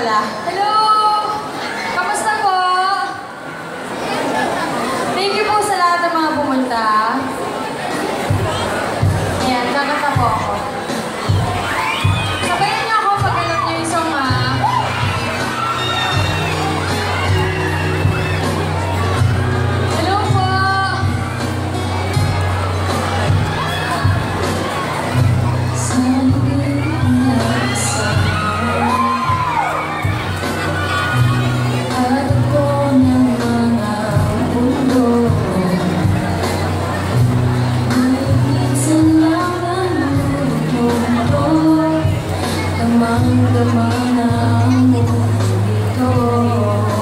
pala. Hello! Kamusta po? Thank you po sa lahat ng mga pumunta. Ayan, kakanta po ako. Sabayan niyo ako pag alam niyo yung song, ha? Hello po! Damang-dama na ang mundo ito.